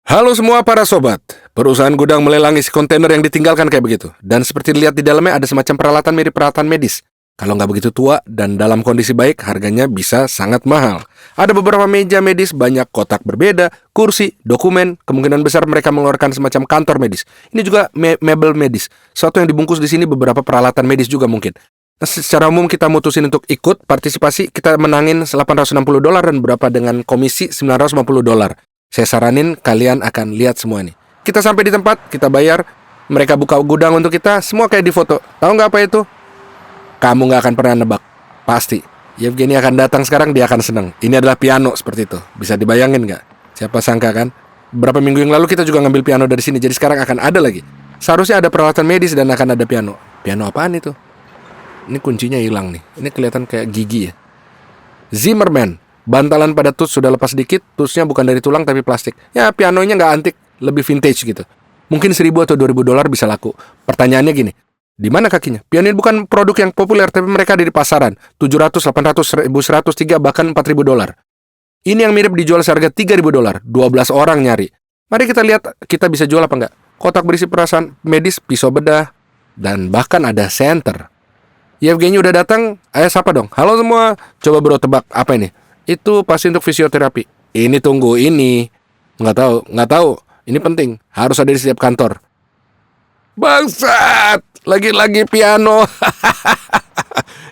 Halo semua para sobat, perusahaan gudang melelang isi kontainer yang ditinggalkan kayak begitu. Dan seperti dilihat di dalamnya ada semacam peralatan mirip peralatan medis. Kalau nggak begitu tua dan dalam kondisi baik, harganya bisa sangat mahal. Ada beberapa meja medis, banyak kotak berbeda, kursi, dokumen, kemungkinan besar mereka mengeluarkan semacam kantor medis. Ini juga mebel medis, suatu yang dibungkus di sini beberapa peralatan medis juga mungkin. Nah, secara umum kita mutusin untuk ikut partisipasi, kita menangin $860 dan berapa dengan komisi $950. Saya saranin kalian akan lihat semua ini. Kita sampai di tempat, kita bayar, mereka buka gudang untuk kita, semua kayak di foto. Tahu nggak apa itu? Kamu nggak akan pernah nebak, pasti. Yevgeny akan datang sekarang, dia akan senang. Ini adalah piano seperti itu. Bisa dibayangin nggak? Siapa sangka kan? Beberapa minggu yang lalu kita juga ngambil piano dari sini, jadi sekarang akan ada lagi. Seharusnya ada peralatan medis dan akan ada piano. Piano apaan itu? Ini kuncinya hilang nih. Ini kelihatan kayak gigi ya. Zimmerman. Bantalan pada tus sudah lepas sedikit, tusnya bukan dari tulang tapi plastik. Ya pianonya nggak antik, lebih vintage gitu. Mungkin $1.000 atau $2.000 bisa laku. Pertanyaannya gini, di mana kakinya? Piano ini bukan produk yang populer, tapi mereka ada di pasaran. 700, 800, 1.103, bahkan $4.000. Ini yang mirip dijual seharga $3.000. 12 orang nyari. Mari kita lihat kita bisa jual apa nggak. Kotak berisi perasaan medis, pisau bedah, dan bahkan ada senter. Yevgeny udah datang, ayo sapa dong. Halo semua, coba bro tebak apa ini? Itu pasti untuk fisioterapi. Ini tunggu, ini nggak tahu. Ini penting, harus ada di setiap kantor. Bangsat, lagi-lagi piano.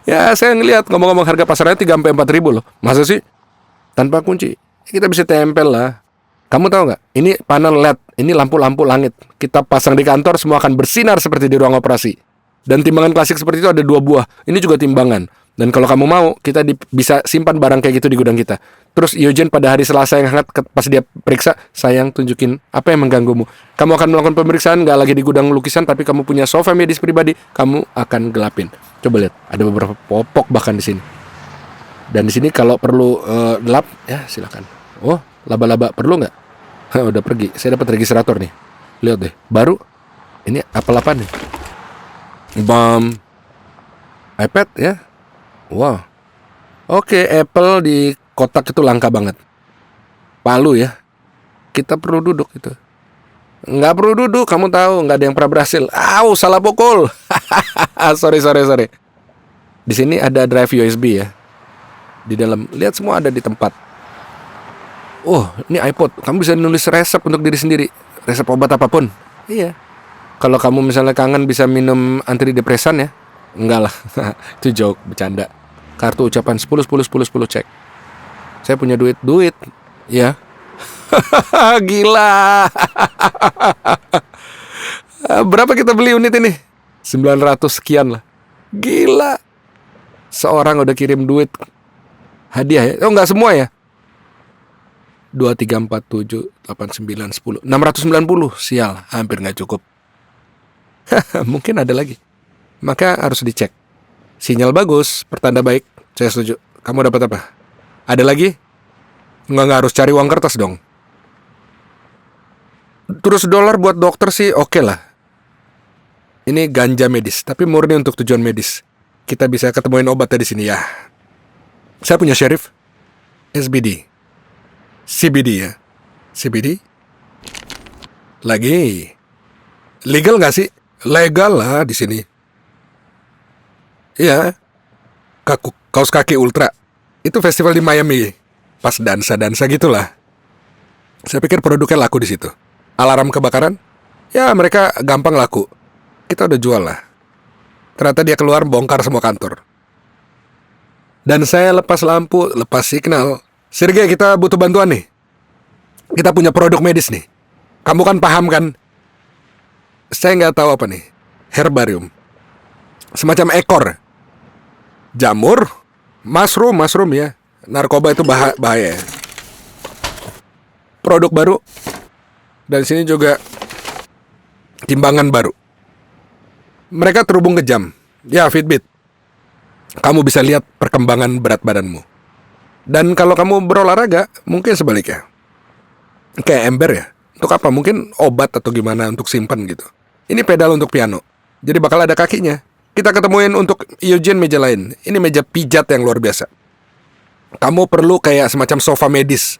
Ya saya ngeliat ngomong-ngomong harga pasarnya 3-4 ribu loh. Masa sih? Tanpa kunci, kita bisa tempel lah. Kamu tahu nggak? Ini panel LED, ini lampu-lampu langit. Kita pasang di kantor, semua akan bersinar seperti di ruang operasi. Dan timbangan klasik seperti itu ada 2 buah. Ini juga timbangan. Dan kalau kamu mau, kita bisa simpan barang kayak gitu di gudang kita. Terus Eugen pada hari Selasa yang hangat pas dia periksa, sayang tunjukin apa yang mengganggumu. Kamu akan melakukan pemeriksaan, nggak lagi di gudang lukisan, tapi kamu punya sofa medis pribadi, kamu akan gelapin. Coba lihat, ada beberapa popok bahkan di sini. Dan di sini kalau perlu gelap, ya silakan. Oh, laba-laba perlu nggak? Udah pergi. Saya dapat registrator nih. Lihat deh, baru. Ini apa nih? Bam. iPad ya. Wow. Oke, Apple di kotak itu langka banget. Palu ya. Kita perlu duduk itu. Nggak perlu duduk, kamu tahu, nggak ada yang pernah berhasil. Salah pukul. Sorry. Di sini ada drive USB ya. Di dalam, lihat semua ada di tempat. Oh, ini iPod. Kamu bisa nulis resep untuk diri sendiri. Resep obat apapun. Iya. Kalau kamu misalnya kangen bisa minum antidepresan ya. Enggak lah. Itu joke, bercanda. Kartu ucapan 10 cek. Saya punya duit. Ya. Gila. Berapa kita beli unit ini? 900 sekian lah. Gila. Seorang udah kirim duit hadiah ya. Oh enggak semua ya. 2, 3, 4, 7, 8, 9, 10 690. Sial, hampir gak cukup. Mungkin ada lagi. Maka harus dicek. Sinyal bagus, pertanda baik. Saya setuju. Kamu dapat apa? Ada lagi? Nggak harus cari uang kertas dong. Terus $1 buat dokter sih oke lah. Ini ganja medis, tapi murni untuk tujuan medis. Kita bisa ketemuin obatnya di sini ya. Saya punya Sheriff. SBD. CBD ya. CBD? Lagi. Legal nggak sih? Legal lah di sini. Iya. Kaos kaki ultra. Itu festival di Miami. Pas dansa-dansa gitulah. Saya pikir produknya laku di situ. Alarm kebakaran? Ya mereka gampang laku. Kita udah jual lah. Ternyata dia keluar bongkar semua kantor. Dan saya lepas lampu, lepas signal. Sergei, kita butuh bantuan nih. Kita punya produk medis nih. Kamu kan paham kan? Saya nggak tahu apa nih. Herbarium. Semacam ekor. Jamur. Mushroom ya. Narkoba itu bahaya ya. Produk baru. Dan sini juga timbangan baru. Mereka terhubung ke jam. Ya, Fitbit. Kamu bisa lihat perkembangan berat badanmu. Dan kalau kamu berolahraga, mungkin sebaliknya. Kayak ember ya. Untuk apa? Mungkin obat atau gimana untuk simpan gitu. Ini pedal untuk piano. Jadi bakal ada kakinya. Kita ketemuin untuk Eugen meja lain. Ini meja pijat yang luar biasa. Kamu perlu kayak semacam sofa medis.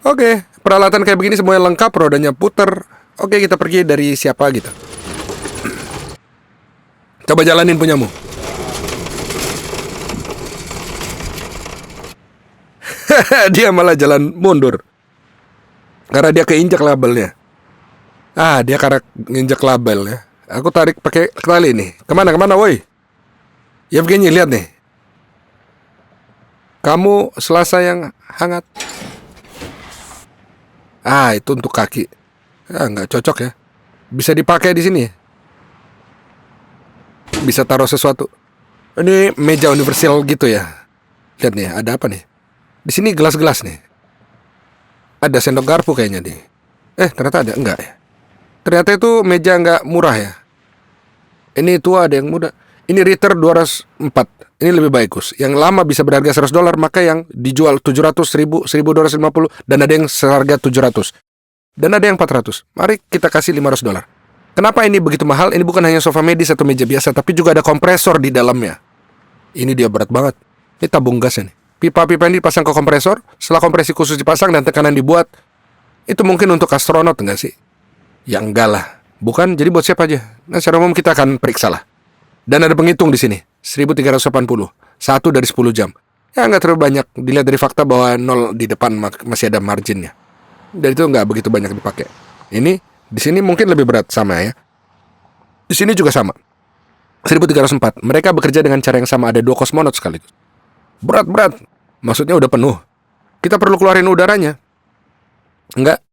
Oke, Peralatan kayak begini semuanya lengkap, rodanya puter. Oke, kita pergi dari siapa gitu. Coba jalanin punyamu. Dia malah jalan mundur karena dia keinjak labelnya. Dia karena nginjak label ya. Aku tarik pakai tali nih. Kemana woi? Yevgeny, lihat nih. Kamu Selasa yang hangat. Itu untuk kaki. Nggak cocok ya. Bisa dipakai di sini. Bisa taruh sesuatu. Ini meja universal gitu ya. Lihat nih, ada apa nih? Di sini gelas-gelas nih. Ada sendok garpu kayaknya nih. Ternyata ada. Enggak ya. Ternyata itu meja nggak murah ya. Ini tua, ada yang muda. Ini Ritter 204. Ini lebih bagus. Yang lama bisa berharga $100, maka yang dijual 700, 1000, 1250, dan ada yang seharga 700. Dan ada yang 400. Mari kita kasih $500. Kenapa ini begitu mahal? Ini bukan hanya sofa medis atau meja biasa, tapi juga ada kompresor di dalamnya. Ini dia berat banget. Ini tabung gasnya nih. Pipa-pipa ini dipasang ke kompresor. Setelah kompresi khusus dipasang dan tekanan dibuat, itu mungkin untuk astronot enggak sih? Ya enggak lah. Bukan, jadi buat siapa aja? Nah, secara umum kita akan periksa lah. Dan ada penghitung di sini, 1380. 1 dari 10 jam. Ya nggak terlalu banyak. Dilihat dari fakta bahwa 0 di depan masih ada marginnya. Dan itu nggak begitu banyak dipakai. Ini, di sini mungkin lebih berat, sama ya. Di sini juga sama. 1304. Mereka bekerja dengan cara yang sama, ada 2 kosmonot sekaligus. Berat. Maksudnya udah penuh. Kita perlu keluarin udaranya. Enggak.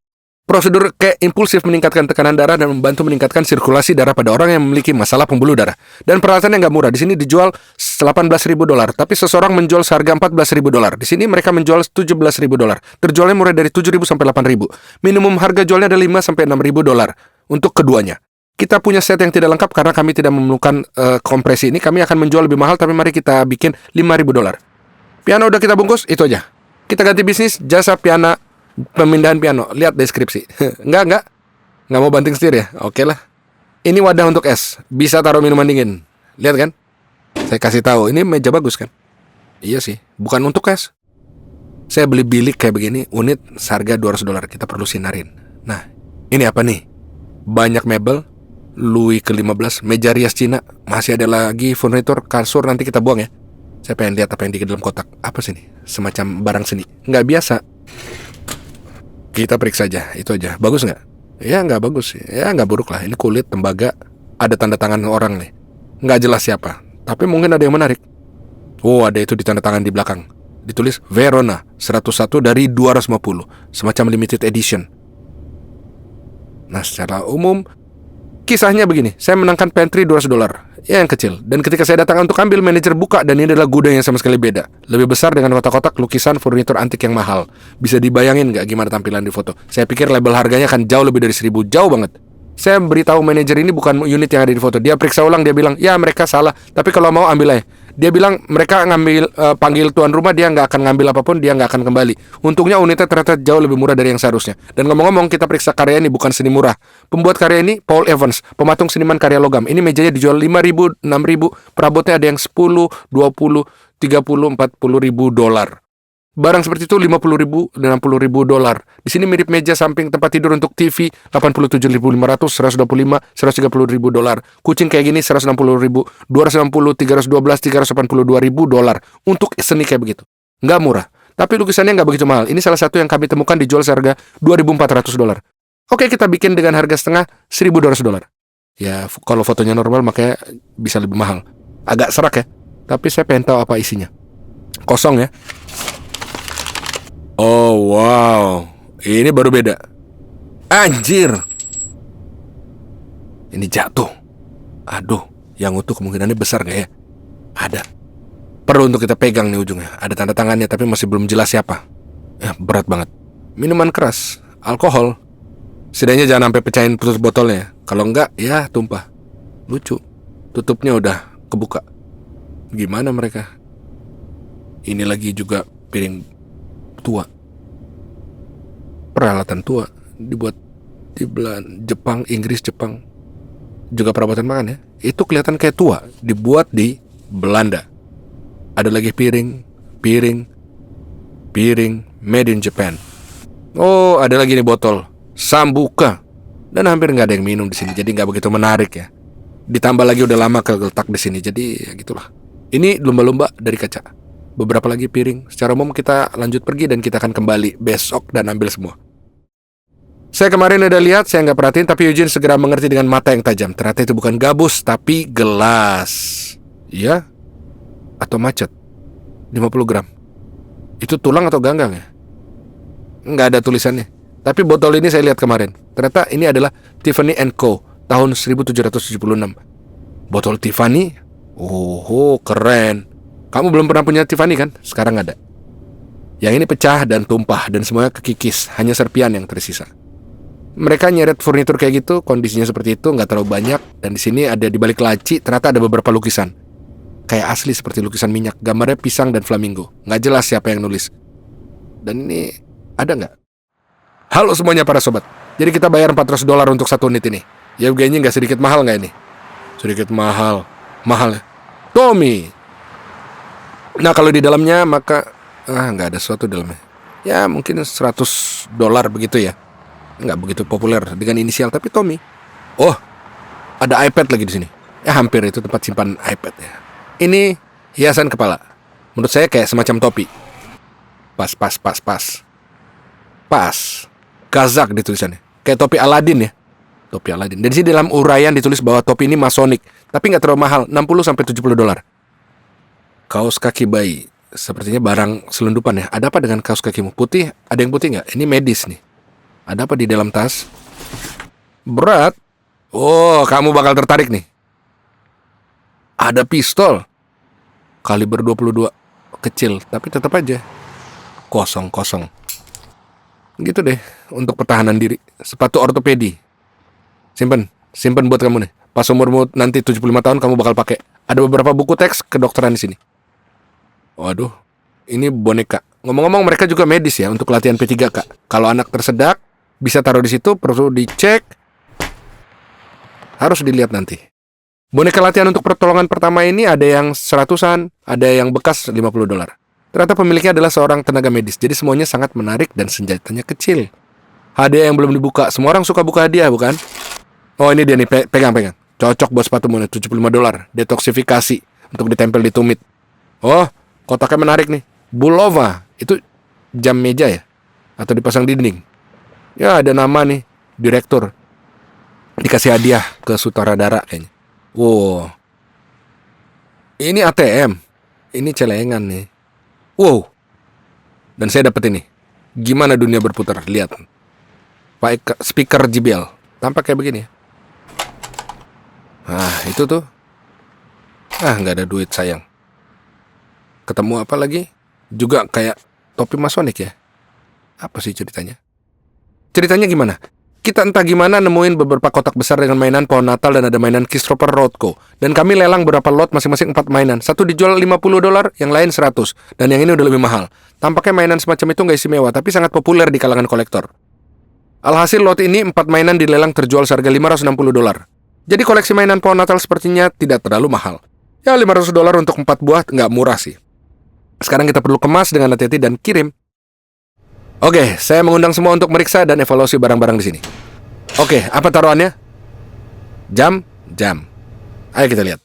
Prosedur kayak impulsif meningkatkan tekanan darah dan membantu meningkatkan sirkulasi darah pada orang yang memiliki masalah pembuluh darah. Dan peralatannya nggak murah. Di sini dijual $18.000, tapi seseorang menjual seharga $14.000. Di sini mereka menjual $17.000. Terjualnya mulai dari $7.000 sampai $8.000. Minimum harga jualnya ada $5 sampai $6.000 untuk keduanya. Kita punya set yang tidak lengkap karena kami tidak memerlukan kompresi ini. Kami akan menjual lebih mahal, tapi mari kita bikin $5.000. Piano udah kita bungkus, itu aja. Kita ganti bisnis, jasa piano. Pemindahan piano, lihat deskripsi. Enggak mau banting setir ya? Oke lah. Ini wadah untuk es, bisa taruh minuman dingin. Lihat kan? Saya kasih tahu, ini meja bagus kan? Iya sih, bukan untuk es. Saya beli bilik kayak begini, unit seharga $200. Kita perlu sinarin. Nah, ini apa nih? Banyak mebel, Louis ke-15, meja rias Cina. Masih ada lagi furnitur, kasur, nanti kita buang ya. Saya pengen lihat apa yang di dalam kotak. Apa sih ini? Semacam barang seni. Nggak biasa. Kita periksa aja, itu aja. Bagus nggak? Ya nggak bagus. Ya nggak buruk lah. Ini kulit, tembaga, ada tanda tangan orang nih. Nggak jelas siapa. Tapi mungkin ada yang menarik. Ada itu di tanda tangan di belakang. Ditulis Verona 101 dari 250. Semacam limited edition. Nah, secara umum kisahnya begini. Saya menangkan pantry $200. Ya yang kecil. Dan ketika saya datang untuk ambil, manajer buka dan ini adalah gudang yang sama sekali beda. Lebih besar dengan kotak-kotak lukisan furnitur antik yang mahal. Bisa dibayangin nggak gimana tampilan di foto? Saya pikir label harganya akan jauh lebih dari 1.000, jauh banget. Saya beritahu manajer ini bukan unit yang ada di foto. Dia periksa ulang, dia bilang, ya mereka salah. Tapi kalau mau ambil aja. Dia bilang mereka panggil tuan rumah, dia nggak akan ngambil apapun, dia nggak akan kembali. Untungnya unitnya ternyata jauh lebih murah dari yang seharusnya. Dan ngomong-ngomong, kita periksa karya ini bukan seni murah. Pembuat karya ini Paul Evans, pematung seniman karya logam. Ini mejanya dijual $5.000, $6.000. Perabotnya ada yang $10, $20, $30, $40.000. Barang seperti itu $50.000, $60.000. Di sini mirip meja samping tempat tidur untuk TV, $87.500, $125, $130.000. Kucing kayak gini $160.000, $260, $312, $382.000 untuk seni kayak begitu. Nggak murah. Tapi lukisannya nggak begitu mahal. Ini salah satu yang kami temukan dijual seharga $2.400. Oke, kita bikin dengan harga setengah $1.200. Ya, kalau fotonya normal makanya bisa lebih mahal. Agak serak ya. Tapi saya pengen tahu apa isinya. Kosong ya. Oh wow, ini baru beda. Anjir, ini jatuh. Aduh, yang utuh kemungkinannya besar gak ya? Ada. Perlu untuk kita pegang nih ujungnya. Ada tanda tangannya tapi masih belum jelas siapa. Berat banget. Minuman keras, alkohol. Setidaknya jangan sampai pecahin putus botolnya. Kalau enggak, ya tumpah. Lucu. Tutupnya udah kebuka. Gimana mereka? Ini lagi juga piring tua. Peralatan tua dibuat di Jepang, Inggris, Jepang. Juga perabotan makan ya. Itu kelihatan kayak tua, dibuat di Belanda. Ada lagi piring made in Japan. Oh, ada lagi nih botol Sambuca. Dan hampir nggak ada yang minum di sini, jadi nggak begitu menarik ya. Ditambah lagi udah lama keletak di sini, jadi ya gitulah. Ini lumba-lumba dari kaca. Beberapa lagi piring. Secara umum kita lanjut pergi dan kita akan kembali besok dan ambil semua. Saya kemarin udah lihat, saya nggak perhatiin, tapi Eugene segera mengerti dengan mata yang tajam. Ternyata itu bukan gabus, tapi gelas. Iya? Atau macet? 50 gram. Itu tulang atau ganggang ya? Nggak ada tulisannya. Tapi botol ini saya lihat kemarin. Ternyata ini adalah Tiffany & Co. tahun 1776. Botol Tiffany? Oh, keren. Kamu belum pernah punya Tiffany kan? Sekarang ada. Yang ini pecah dan tumpah dan semuanya kekikis. Hanya serpian yang tersisa. Mereka nyeret furnitur kayak gitu, kondisinya seperti itu, nggak terlalu banyak. Dan di sini ada di balik laci, ternyata ada beberapa lukisan. Kayak asli seperti lukisan minyak. Gambarnya pisang dan flamingo. Nggak jelas siapa yang nulis. Dan ini ada nggak? Halo semuanya para sobat. Jadi kita bayar $400 untuk satu unit ini. Ya kayaknya nggak sedikit mahal nggak ini? Sedikit mahal. Mahal ya? Tommy. Nah kalau di dalamnya maka nggak ada sesuatu di dalamnya. Ya mungkin $100 begitu ya. Nggak begitu populer dengan inisial tapi Tommy. Oh, ada iPad lagi di sini. Ya hampir itu tempat simpan iPad ya. Ini hiasan kepala. Menurut saya kayak semacam topi. Pas. Kazak ditulisannya. Kayak topi Aladin ya. Topi Aladin. Dan di sini dalam uraian ditulis bahwa topi ini masonik. Tapi nggak terlalu mahal. $60-70. Kaos kaki bayi. Sepertinya barang selundupan ya. Ada apa dengan kaos kakimu? Putih? Ada yang putih nggak? Ini medis nih. Ada apa di dalam tas? Berat. Oh, kamu bakal tertarik nih. Ada pistol. Kaliber 22. Kecil. Tapi tetap aja. Kosong. Gitu deh. Untuk pertahanan diri. Sepatu ortopedi. Simpen buat kamu nih. Pas umurmu nanti 75 tahun kamu bakal pakai. Ada beberapa buku teks kedokteran di sini. Waduh, ini boneka. Ngomong-ngomong mereka juga medis ya untuk latihan P3K. Kalau anak tersedak bisa taruh di situ, perlu dicek. Harus dilihat nanti. Boneka latihan untuk pertolongan pertama ini ada yang 100-an, ada yang bekas $50. Ternyata pemiliknya adalah seorang tenaga medis. Jadi semuanya sangat menarik dan senjatanya kecil. Hadiah yang belum dibuka. Semua orang suka buka hadiah, bukan? Oh, ini dia nih, pegang. Cocok buat sepatumu nih, $75. Detoksifikasi untuk ditempel di tumit. Oh, kotaknya menarik nih. Bulova. Itu jam meja ya? Atau dipasang di dinding? Ya, ada nama nih, direktur. Dikasih hadiah ke sutradara kayaknya. Wow. Ini ATM. Ini celengan nih. Wow. Dan saya dapat ini. Gimana dunia berputar? Lihat. Pakai speaker JBL. Tampak kayak begini ya. Itu tuh. Nggak ada duit sayang. Ketemu apa lagi? Juga kayak topi masonik ya. Apa sih ceritanya? Ceritanya gimana? Kita entah gimana nemuin beberapa kotak besar dengan mainan pohon Natal dan ada mainan Christopher Rothko. Dan kami lelang beberapa lot masing-masing 4 mainan. Satu dijual $50, yang lain 100. Dan yang ini udah lebih mahal. Tampaknya mainan semacam itu nggak istimewa, tapi sangat populer di kalangan kolektor. Alhasil lot ini 4 mainan dilelang terjual seharga $560. Jadi koleksi mainan pohon Natal sepertinya tidak terlalu mahal. Ya $500 untuk 4 buah nggak murah sih. Sekarang kita perlu kemas dengan hati-hati dan kirim. Oke, saya mengundang semua untuk meriksa dan evaluasi barang-barang di sini. Oke, apa taruhannya? Jam. Ayo kita lihat.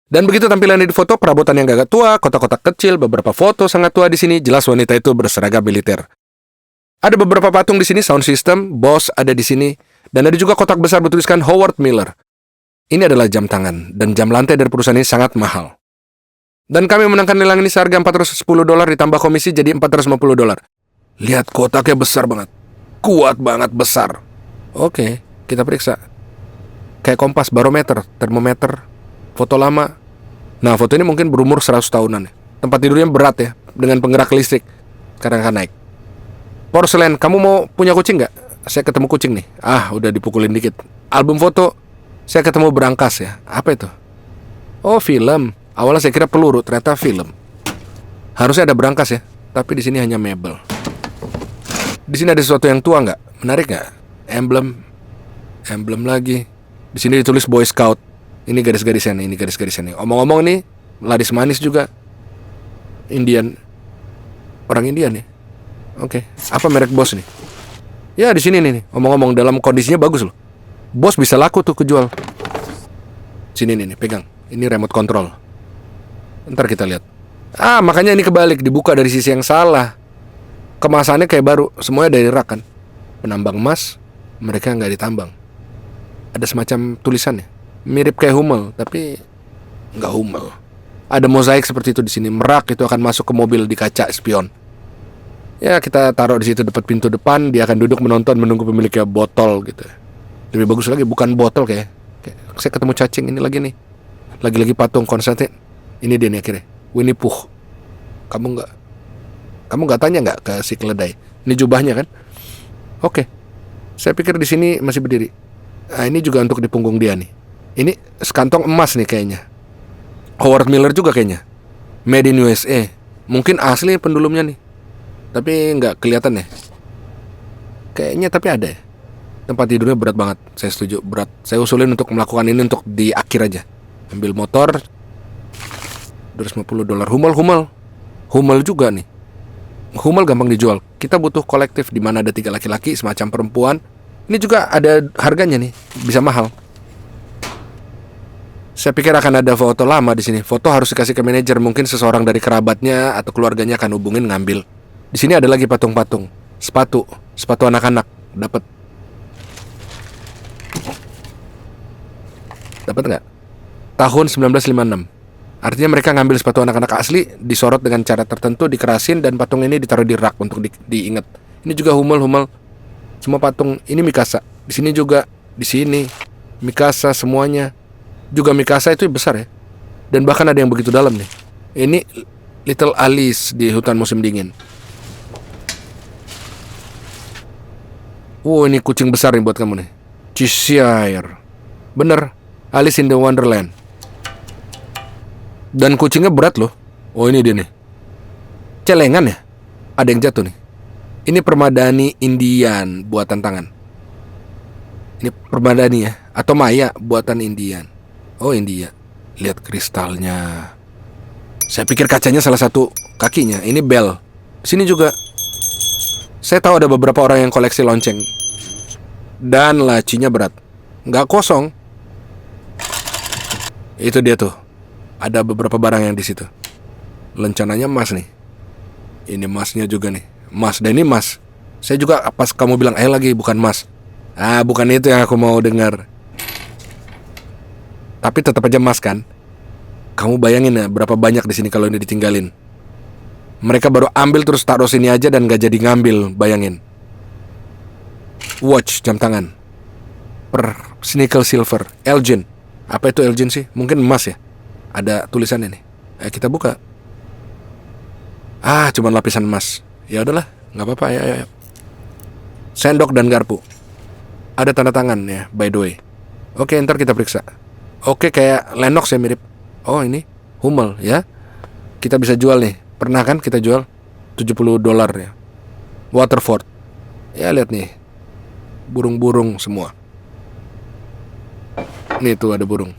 Dan begitu tampilannya di foto, perabotan yang agak tua, kotak-kotak kecil, beberapa foto sangat tua di sini. Jelas wanita itu berseragam militer. Ada beberapa patung di sini, sound system, Boss ada di sini, dan ada juga kotak besar bertuliskan Howard Miller. Ini adalah jam tangan, dan jam lantai dari perusahaan ini sangat mahal. Dan kami menangkan lelang ini seharga $410 ditambah komisi jadi $450. Lihat kotaknya besar banget. Kuat banget besar. Oke, kita periksa. Kayak kompas, barometer, termometer, foto lama. Nah, foto ini mungkin berumur 100 tahunan ya. Tempat tidurnya berat ya, dengan penggerak listrik. Sekarang akan naik. Porselen, kamu mau punya kucing nggak? Saya ketemu kucing nih. Udah dipukulin dikit. Album foto, saya ketemu berangkas ya. Apa itu? Oh, film. Awalnya saya kira peluru, ternyata film. Harusnya ada berangkas ya, tapi di sini hanya mebel. Di sini ada sesuatu yang tua nggak? Menarik nggak? Emblem lagi. Di sini ditulis Boy Scout. Ini garis-garisnya nih. Omong-omong nih, laris manis juga. Indian. Orang Indian nih. Oke. Apa merek Boss nih? Ya di sini nih, omong-omong dalam kondisinya bagus loh. Bos bisa laku tuh kejual. Sini nih, pegang. Ini remote control. Ntar kita lihat. Makanya ini kebalik, dibuka dari sisi yang salah. Kemasannya kayak baru, semuanya dari rak kan. Penambang emas, mereka nggak ditambang. Ada semacam tulisannya, mirip kayak Hummel, tapi nggak Hummel. Ada mozaik seperti itu di sini. Merak itu akan masuk ke mobil di kaca spion. Ya kita taruh di situ dekat pintu depan, dia akan duduk menonton menunggu pemiliknya botol gitu. Lebih bagus lagi bukan botol kayak saya ketemu cacing ini lagi nih. Lagi-lagi patung Konstantin. Ini dia nih akhirnya. Winnie Pooh. Kamu nggak tanya nggak ke si keledai? Ini jubahnya kan? Oke. Saya pikir di sini masih berdiri. Nah, ini juga untuk di punggung dia nih. Ini sekantong emas nih kayaknya. Howard Miller juga kayaknya. Made in USA. Mungkin asli pendulumnya nih. Tapi nggak kelihatan ya. Kayaknya tapi ada ya. Tempat tidurnya berat banget. Saya setuju, berat. Saya usulin untuk melakukan ini untuk di akhir aja. Ambil motor $250. Hummel juga nih. Hummel gampang dijual. Kita butuh kolektif di mana ada 3 laki-laki semacam perempuan. Ini juga ada harganya nih, bisa mahal. Saya pikir akan ada foto lama di sini. Foto harus dikasih ke manajer, mungkin seseorang dari kerabatnya atau keluarganya akan hubungin ngambil. Di sini ada lagi patung-patung. Sepatu anak-anak. Dapat nggak? Tahun 1956. Artinya mereka ngambil sepatu anak-anak asli, disorot dengan cara tertentu, dikerasin, dan patung ini ditaruh di rak untuk diingat. Ini juga Hummel. Semua patung ini Mikasa. Di sini juga, di sini Mikasa semuanya. Juga Mikasa itu besar ya. Dan bahkan ada yang begitu dalam nih. Ini Little Alice di hutan musim dingin. Ini kucing besar nih buat kamu nih. Cheshire. Bener, Alice in the Wonderland. Dan kucingnya berat loh. Oh ini dia nih. Celengan ya? Ada yang jatuh nih. Ini permadani Indian buatan tangan. Ini permadani ya? Atau Maya buatan Indian. Oh India. Lihat kristalnya. Saya pikir kacanya salah satu kakinya. Ini bell. Sini juga. Saya tahu ada beberapa orang yang koleksi lonceng. Dan lacinya berat. Nggak kosong. Itu dia tuh. Ada beberapa barang yang di situ. Lencananya emas nih. Ini emasnya juga nih. Emas, dan ini emas. Saya juga pas kamu bilang lagi bukan emas. Bukan itu yang aku mau dengar. Tapi tetap aja emas kan. Kamu bayangin ya berapa banyak di sini kalau ini ditinggalin. Mereka baru ambil terus taruh sini aja dan gak jadi ngambil, bayangin. Watch, jam tangan. Nickel silver, Elgin. Apa itu Elgin sih? Mungkin emas ya. Ada tulisannya nih. Kita buka. Cuma lapisan emas. Ya udahlah, nggak apa-apa ya. Sendok dan garpu. Ada tanda tangan ya, by the way. Oke, ntar kita periksa. Oke, kayak Lennox ya mirip. Oh ini Hummel ya. Kita bisa jual nih. Pernah kan kita jual $70 ya. Waterford. Ya lihat nih. Burung-burung semua. Nih tuh ada burung.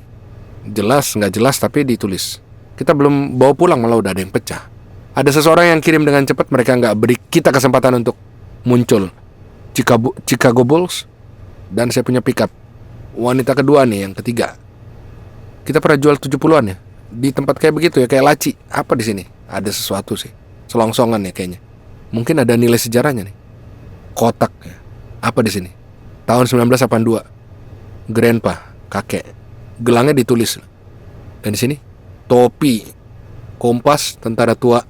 Jelas nggak jelas tapi ditulis. Kita belum bawa pulang malah udah ada yang pecah. Ada seseorang yang kirim dengan cepat, mereka nggak beri kita kesempatan untuk muncul. Chicago Bulls. Dan saya punya pickup. Wanita kedua nih, yang ketiga. Kita pernah jual 70-an ya. Di tempat kayak begitu ya, kayak laci. Apa di sini? Ada sesuatu sih. Selongsongan ya kayaknya. Mungkin ada nilai sejarahnya nih. Kotak ya. Apa di sini? Tahun 1982. Grandpa, kakek. Gelangnya ditulis. Dan di sini topi, kompas, tentara tua.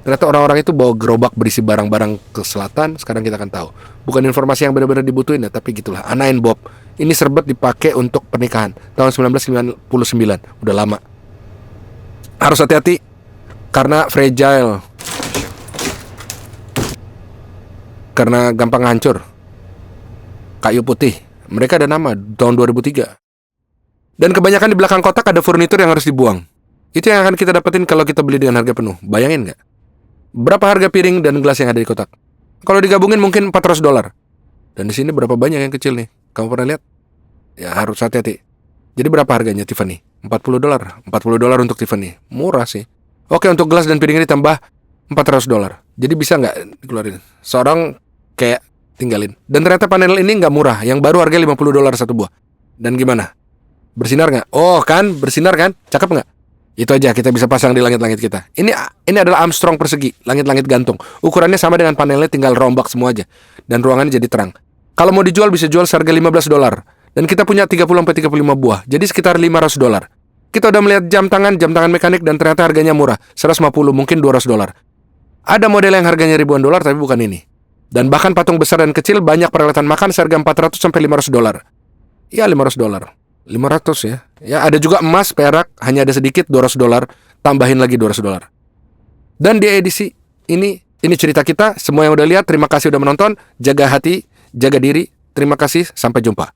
Ternyata orang-orang itu bawa gerobak berisi barang-barang ke selatan. Sekarang kita akan tahu. Bukan informasi yang benar-benar dibutuhin ya, tapi gitulah. Anain Bob. Ini serbet dipakai untuk pernikahan tahun 1999. Udah lama. Harus hati-hati karena fragile. Karena gampang hancur. Kayu putih. Mereka ada nama tahun 2003. Dan kebanyakan di belakang kotak ada furnitur yang harus dibuang. Itu yang akan kita dapetin kalau kita beli dengan harga penuh. Bayangin gak? Berapa harga piring dan gelas yang ada di kotak? Kalau digabungin mungkin $400. Dan di sini berapa banyak yang kecil nih? Kamu pernah lihat? Ya harus hati-hati. Jadi berapa harganya Tiffany? $40. $40 untuk Tiffany. Murah sih. Oke, untuk gelas dan piring ini tambah $400. Jadi bisa nggak dikeluarin? Seorang kayak tinggalin. Dan ternyata panel ini nggak murah, yang baru harganya $50 satu buah. Dan gimana? Bersinar nggak? Oh kan, bersinar kan? Cakep nggak? Itu aja kita bisa pasang di langit-langit kita. Ini adalah Armstrong persegi, langit-langit gantung. Ukurannya sama dengan panelnya, tinggal rombak semua aja. Dan ruangannya jadi terang. Kalau mau dijual bisa jual seharga $15. Dan kita punya 30-35 buah, jadi sekitar $500. Kita udah melihat jam tangan mekanik dan ternyata harganya murah, 150, mungkin $200. Ada model yang harganya ribuan dolar tapi bukan ini. Dan bahkan patung besar dan kecil banyak peralatan makan seharga $400-500. Ya $500. 500 ya. Ya ada juga emas, perak, hanya ada sedikit $200, tambahin lagi $200. Dan di edisi ini cerita kita. Semua yang udah lihat, terima kasih udah menonton. Jaga hati, jaga diri. Terima kasih, sampai jumpa.